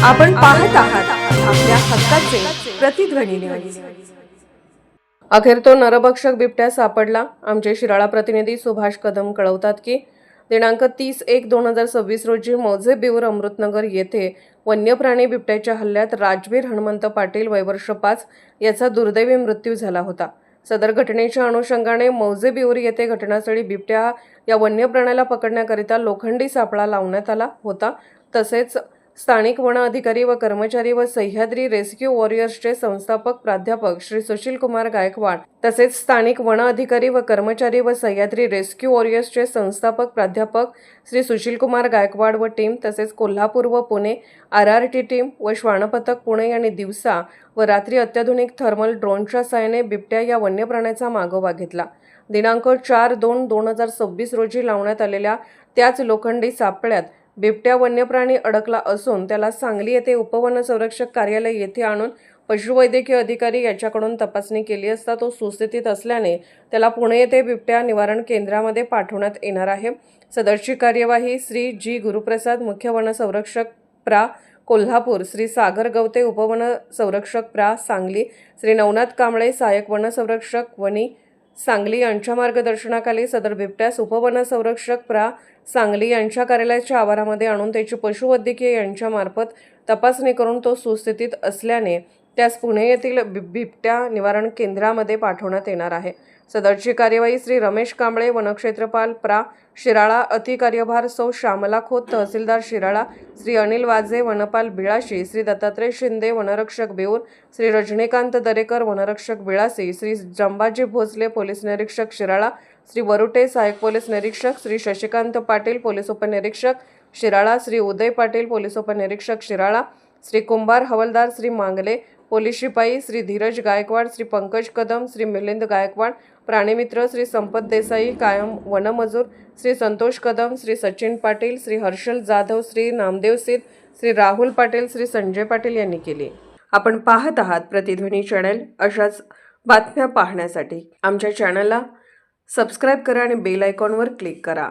आपण पाहत आहात आपल्या हक्काचे प्रतिध्वनी न्यूज। अखेर तो नरभक्षक बिबट्या सापडला। आमचे शिराळा प्रतिनिधी सुभाष कदम कळवतात की दिनांक 30/1/2026 रोजी मौजे बिऊर अमृतनगर येथे वन्यप्राणी बिबट्याच्या हल्ल्यात राजवीर हनुमंत पाटील वय वर्ष 5 याचा दुर्दैवी मृत्यू झाला होता। सदर घटनेच्या अनुषंगाने मौजे बिऊर येथे घटनास्थळी बिबट्या या वन्य प्राण्याला पकडण्याकरिता लोखंडी सापळा लावण्यात आला होता। तसेच स्थानिक वन अधिकारी व कर्मचारी व सह्याद्री रेस्क्यू वॉरियर्सचे संस्थापक प्राध्यापक श्री सुशील कुमार गायकवाड तसेच स्थानिक वन अधिकारी व कर्मचारी व सह्याद्री रेस्क्यू वॉरियर्सचे संस्थापक प्राध्यापक श्री सुशील कुमार गायकवाड व टीम तसेच कोल्हापूर व पुणे RRT टीम व श्वानपथक पुणे यांनी दिवसा व रात्री अत्याधुनिक थर्मल ड्रोनच्या सहाय्याने बिबट्या या वन्य प्राण्याचा मागोवा घेतला। दिनांक 4/2/2026 रोजी लावण्यात आलेल्या त्याच लोखंडी सापळ्यात बिबट्या वन्यप्राणी अडकला असून त्याला सांगली येथे उपवन संरक्षक कार्यालय येथे आणून पशुवैद्यकीय अधिकारी याच्याकडून तपासणी केली असता तो सुस्थितीत असल्याने त्याला पुणे येथे बिबट्या निवारण केंद्रामध्ये पाठवण्यात येणार आहे। सदरची कार्यवाही श्री जी गुरुप्रसाद मुख्य वन संरक्षक प्रा कोल्हापूर, श्री सागर गवते उपवन संरक्षक प्रा सांगली, श्री नवनाथ कांबळे सहाय्यक वन संरक्षक वनी सांगली यांच्या मार्गदर्शनाखाली सदर बिबट्यास उपवन संरक्षक प्रा सांगली यांच्या कार्यालयाच्या आवारामध्ये आणून त्याची पशुवैद्यकीय यांच्यामार्फत तपासणी करून तो सुस्थितीत असल्याने त्यास पुणे येथील बिबट्या निवारण केंद्रामध्ये पाठवण्यात येणार आहे। सदरची कार्यवाही श्री रमेश कांबळे वनक्षेत्रपाल प्रा शिराळा, अतिकार्यभार सौ श्यामला खोत तहसीलदार शिराळा, श्री अनिल वाजे वनपाल बिळाशी, श्री दत्तात्रय शिंदे वनरक्षक बेऊर, श्री रजनीकांत दरेकर वनरक्षक बिळासी, श्री जंबाजी भोसले पोलीस निरीक्षक शिराळा, श्री वरुटे सहाय्यक पोलीस निरीक्षक, श्री शशिकांत पाटील पोलीस उपनिरीक्षक शिराळा, श्री उदय पाटील पोलीस उपनिरीक्षक शिराळा, श्री कुंभार हवलदार, श्री मांगले पोलीस शिपाई, श्री धीरज गायकवाड, श्री पंकज कदम, श्री मिलिंद गायकवाड प्राणीमित्र, श्री संपत देसाई कायम वनमजूर, श्री संतोष कदम, श्री सचिन पाटील, श्री हर्षल जाधव, श्री नामदेव सिद्ध, श्री राहुल पाटील, श्री संजय पाटील यांनी केली। आपण पाहत आहात प्रतिध्वनी चॅनल। अशाच बातम्या पाहण्यासाठी आमच्या चॅनलला सबस्क्राईब करा आणि बेल आयकॉनवर क्लिक करा।